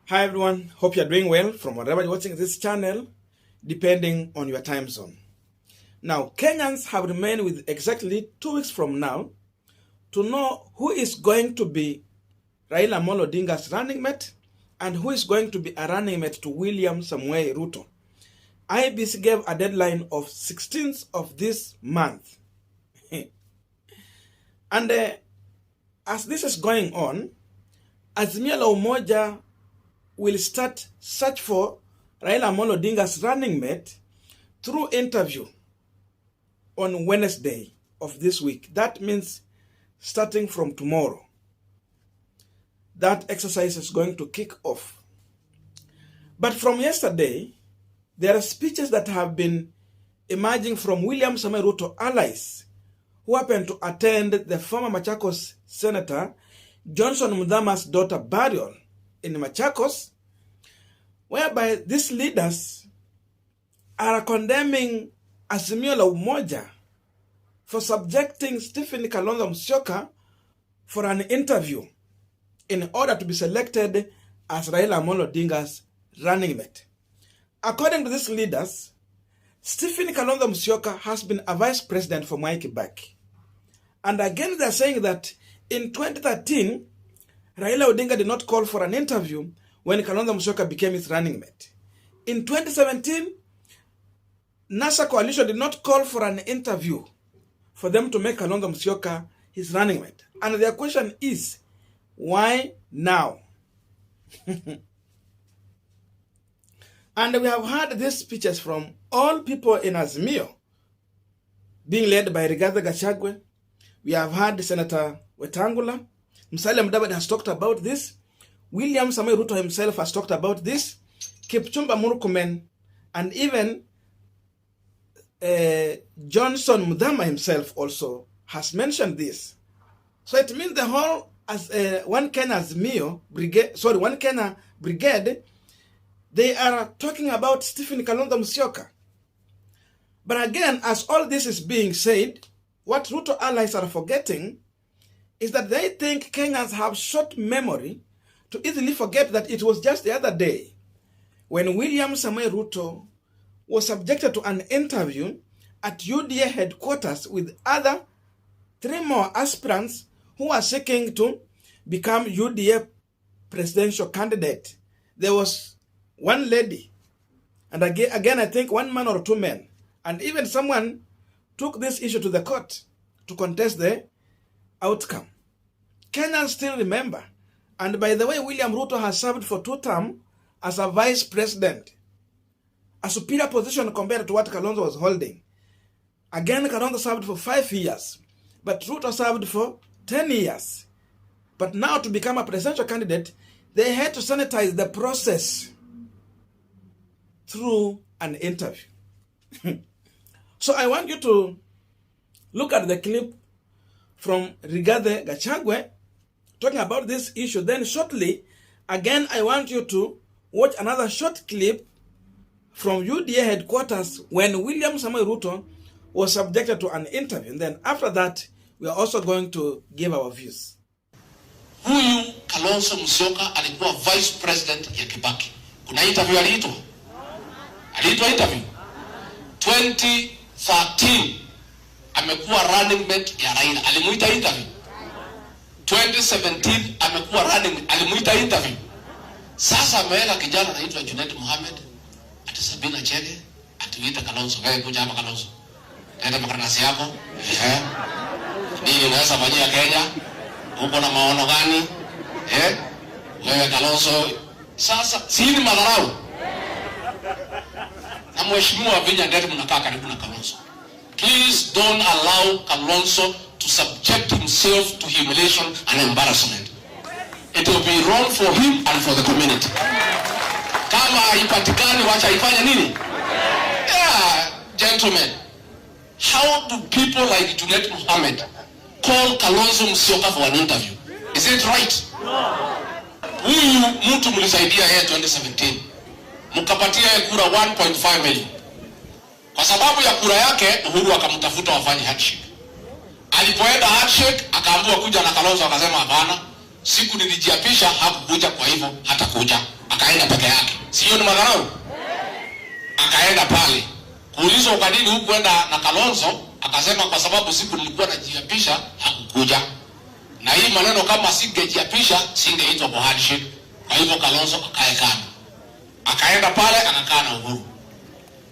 Hi everyone, hope you're doing well from wherever you're watching this channel, depending on your time zone. Now, Kenyans have remained with exactly 2 weeks from now to know who is going to be Raila Odinga's running mate and who is going to be a running mate to William Samoei Ruto. IEBC gave a deadline of 16th of this month. And as this is going on, Azimio will start search for Raila Odinga's running mate through interview on Wednesday of this week. That means starting from tomorrow. That exercise is going to kick off. But from yesterday, there are speeches that have been emerging from William Samoei Ruto allies who happened to attend the former Machakos Senator Johnson Muthama's daughter burial in Machakos, whereby these leaders are condemning Azimio for subjecting Stephen Kalonzo Musyoka for an interview in order to be selected as Raila Odinga's running mate. According to these leaders, Stephen Kalonzo Musyoka has been a vice president for Mwai Kibaki. And again, they are saying that in 2013, Raila Odinga did not call for an interview when Kalonzo Musyoka became his running mate. In 2017, NASA coalition did not call for an interview for them to make Kalonzo Musyoka his running mate. And their question is, why now? And we have heard these speeches from all people in Azimio, being led by Rigathi Gachagua. We have heard Senator Wetangula. Musalia Mudavadi has talked about this. William Samoei Ruto himself has talked about this. Kipchumba Murkomen, and even Johnson Muthama himself also has mentioned this. So it means the whole One Kenya Brigade, they are talking about Stephen Kalonzo Musyoka. But again, as all this is being said, what Ruto allies are forgetting is that they think Kenyans have short memory to easily forget that it was just the other day when William Samoei Ruto was subjected to an interview at UDA headquarters with other 3 more aspirants who are seeking to become UDA presidential candidate. There was one lady, and again I think 1 man or 2 men, and even someone took this issue to the court to contest the outcome. Kenyans still remember. And by the way, William Ruto has served for 2 terms as a vice president, a superior position compared to what Kalonzo was holding. Again, Kalonzo served for 5 years, but Ruto served for 10 years. But now to become a presidential candidate, they had to sanitize the process through an interview. So I want you to look at the clip from Rigathi Gachagua talking about this issue. Then shortly, again, I want you to watch another short clip from UDA headquarters when William Samoei Ruto was subjected to an interview. And then after that, we are also going to give our views. Huyu Kalonzo Musyoka alikuwa vice president ya Kibaki. Kuna interview aliitwa? Aliitwa interview? 2013 amekuwa running mate ya Raila. Alimuita interview? 2017 amekuwa running, alimuita interview. Sasa ameweka kijana anaitwa Junet Mohamed, ati Sabina Chege, atuita Kalonzo. Wewe kuja hapa Kalonzo. Leta makaratasi yako. Nini unaweza fanyia Kenya? Uko na maono gani? Wewe Kalonzo. Sasa si ni madharau. Na mheshimiwa Vinya Ndeti mnakaa karibu na Kalonzo. Please don't allow Kalonzo to subject himself to humiliation and embarrassment. It will be wrong for him and for the community. Kama haipatikani wacha ifanye nini? Yeah, gentlemen. How do people like Junet Mohamed call Kalonzo Musyoka for an interview? Is it right? Huyu mtu mlisaidia yeye 2017. Mkapatia yeye kura 1.5 million. Kwa sababu ya kura yake, Uhuru akamtafuta wafanye handshake. Alipoenda handshake, akaambiwa kuja na Kalonzo, akasema hapana, siku nilijiapisha hakukuja, kwa hivyo hatakuja. Kenya peke yake. Sio ni madharau? Akaenda pale. Kuulizwa kwa nini hukuenda na Kalonzo, akasema kwa sababu siku nilikuwa najiapisha hakukuja. Na hii maneno kama singejiapisha singeitwa kwa handshake. Kwa hivyo Kalonzo akaekana. Akaenda pale anakaa na Uhuru.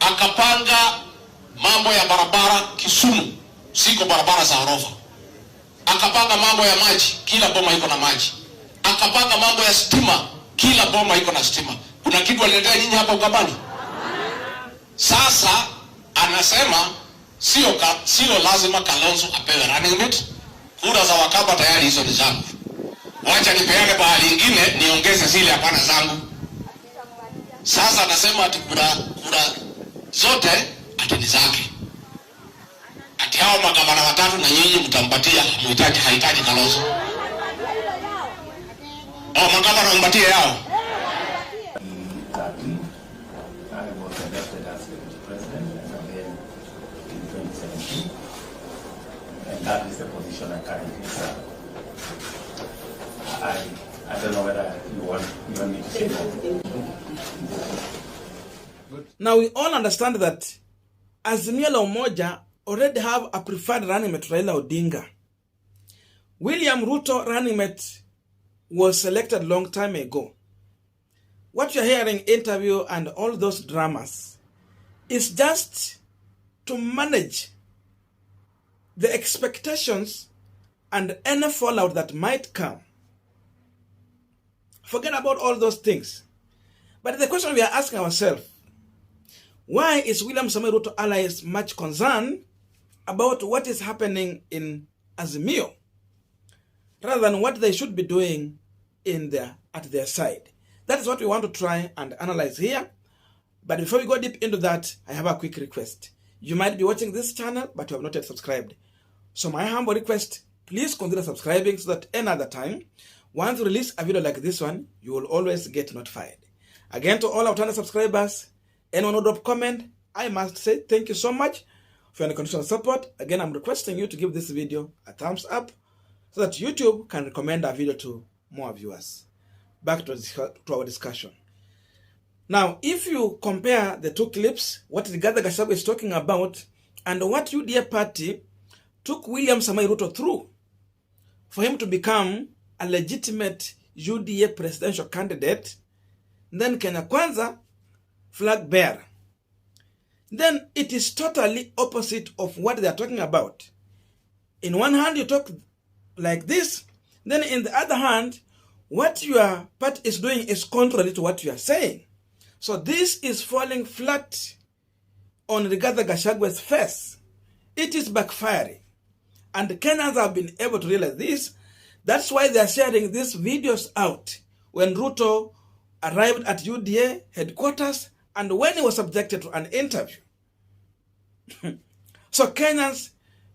Akapanga mambo ya barabara Kisumu, siko barabara za orofa. Akapanga mambo ya maji, kila boma iko na maji. Akapanga mambo ya stima, kila boma iko na stima. Kuna kitu aliletea nyinyi hapa Ukambani? Sasa anasema sio lazima Kalonzo apewe running mate. Kura za Wakamba tayari hizo ni zangu. Wacha nipeane bahali nyingine niongeze zile hapana zangu. Sasa anasema ati kura zote ati ni zake. Ati hao magavana watatu na nyinyi mtampatia, hahitaji Kalonzo. Magavana mpatie yao. That is the position I currently serve. I don't know whether you want me to say that. Now we all understand that Azimio la Umoja already have a preferred running mate, Raila Odinga. William Ruto running mate was selected long time ago. What you're hearing, interview and all those dramas, is just to manage the expectations and any fallout that might come. Forget about all those things. But the question we are asking ourselves, why is William Samoei Ruto allies much concerned about what is happening in Azimio rather than what they should be doing at their side? That is what we want to try and analyze here. But before we go deep into that, I have a quick request. You might be watching this channel, but you have not yet subscribed. So my humble request, please consider subscribing so that another time, once we release a video like this one, you will always get notified. Again, to all our channel subscribers, anyone who drop comment, I must say thank you so much for your unconditional support. Again, I'm requesting you to give this video a thumbs up so that YouTube can recommend our video to more viewers. Back to our discussion. Now, if you compare the two clips, what Rigathi Gachagua is talking about and what UDA party took William Samoei Ruto through for him to become a legitimate UDA presidential candidate, then Kenya Kwanza, flag bearer, then it is totally opposite of what they are talking about. In one hand, you talk like this, then in the other hand, what your party is doing is contrary to what you are saying. So this is falling flat on Rigathi Gachagua's face. It is backfiring. And Kenyans have been able to realize this. That's why they are sharing these videos out when Ruto arrived at UDA headquarters and when he was subjected to an interview. So Kenyans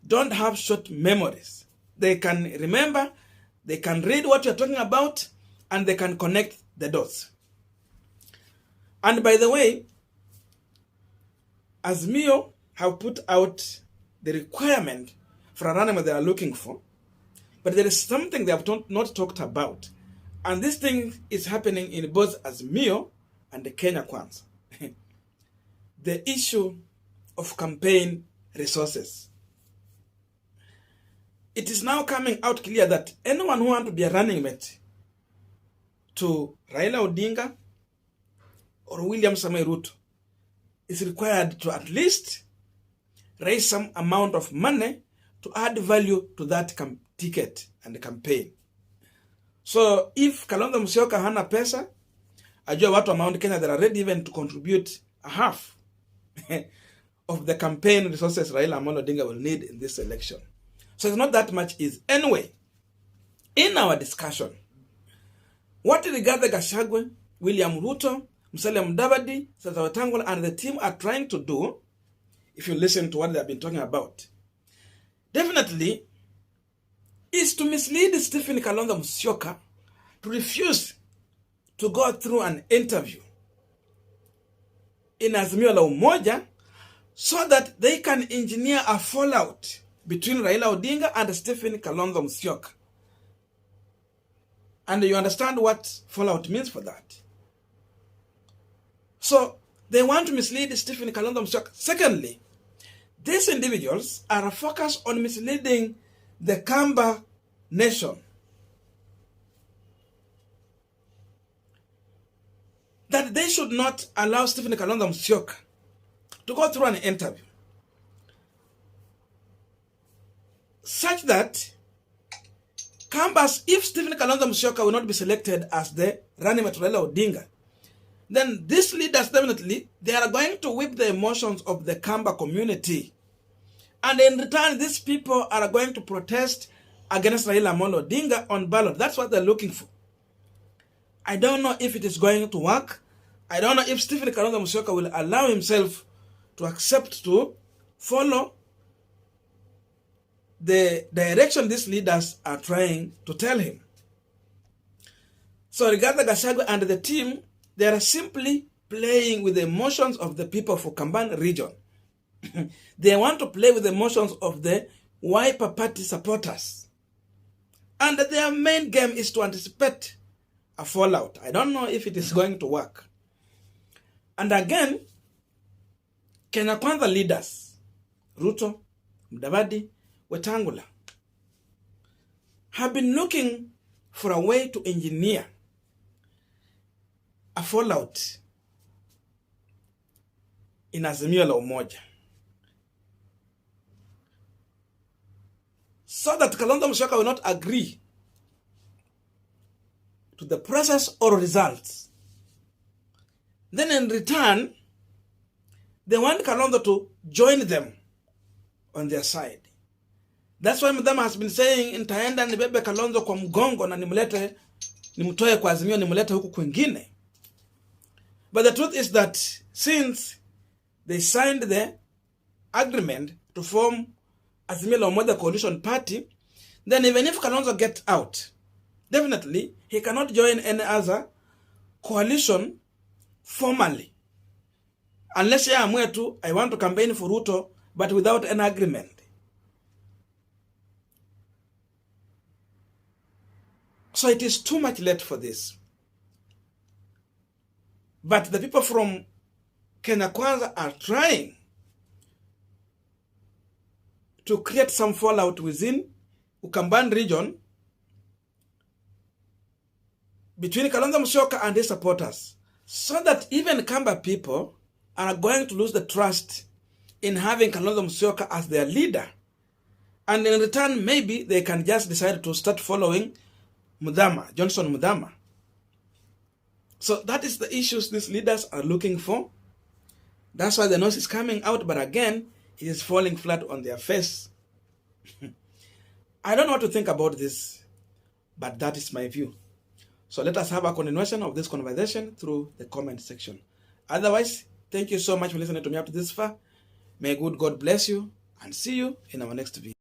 don't have short memories. They can remember, they can read what you're talking about, and they can connect the dots. And by the way, Azimio have put out the requirement for a running mate they are looking for, but there is something they have not talked about. And this thing is happening in both Azimio and the Kenya Kwanza. The issue of campaign resources. It is now coming out clear that anyone who wants to be a running mate to Raila Odinga or William Samoei Ruto is required to at least raise some amount of money to add value to that ticket and the campaign. So if Kalonzo Musyoka hana pesa, ajua watu wa Mount Kenya that are ready even to contribute a half of the campaign resources Raila Odinga will need in this election. So it's not that much easy. Anyway, in our discussion, what Rigathi Gachagua, William Ruto, Musalia Mudavadi, Wetangula, and the team are trying to do, if you listen to what they have been talking about, definitely is to mislead Stephen Kalonzo Musyoka to refuse to go through an interview in Azimio la Umoja so that they can engineer a fallout between Raila Odinga and Stephen Kalonzo Musyoka. And you understand what fallout means for that. So they want to mislead Stephen Kalonzo Musyoka. Secondly, these individuals are focused on misleading the Kamba nation. That they should not allow Stephen Kalonzo Musyoka to go through an interview such that Kambas, if Stephen Kalonzo Musyoka will not be selected as the running mate Raila Odinga, then these leaders definitely, they are going to whip the emotions of the Kamba community. And in return, these people are going to protest against Raila Odinga on ballot. That's what they're looking for. I don't know if it is going to work. I don't know if Stephen Kalonzo Musyoka will allow himself to accept to follow the direction these leaders are trying to tell him. So Rigathi Gachagua and the team, they are simply playing with the emotions of the people for Kamban region. They want to play with the emotions of the Wiper Party supporters. And their main game is to anticipate a fallout. I don't know if it is going to work. And again, Kenya Kwanza leaders, Ruto, Mudavadi, Wetangula, have been looking for a way to engineer a fallout in Azimio la Umoja, so that Kalonzo Musyoka will not agree to the process or results. Then in return, they want Kalonzo to join them on their side. That's why Muthama has been saying, nitaenda nibebe Kalonzo kwa mgongo na nimtoe kwa Azimio, nimulete huku kwingine. But the truth is that since they signed the agreement to form Azimio la Umoja coalition party, then even if Kalonzo gets out, definitely he cannot join any other coalition formally. Unless I want to campaign for Ruto, but without an agreement. So it is too much late for this. But the people from Kenya Kwanza are trying to create some fallout within Ukambani region between Kalonzo Musyoka and his supporters, so that even Kamba people are going to lose the trust in having Kalonzo Musyoka as their leader. And in return, maybe they can just decide to start following Johnson Muthama. So that is the issues these leaders are looking for. That's why the noise is coming out, but again, it is falling flat on their face. I don't know what to think about this, but that is my view. So let us have a continuation of this conversation through the comment section. Otherwise, thank you so much for listening to me up to this far. May good God bless you, and see you in our next video.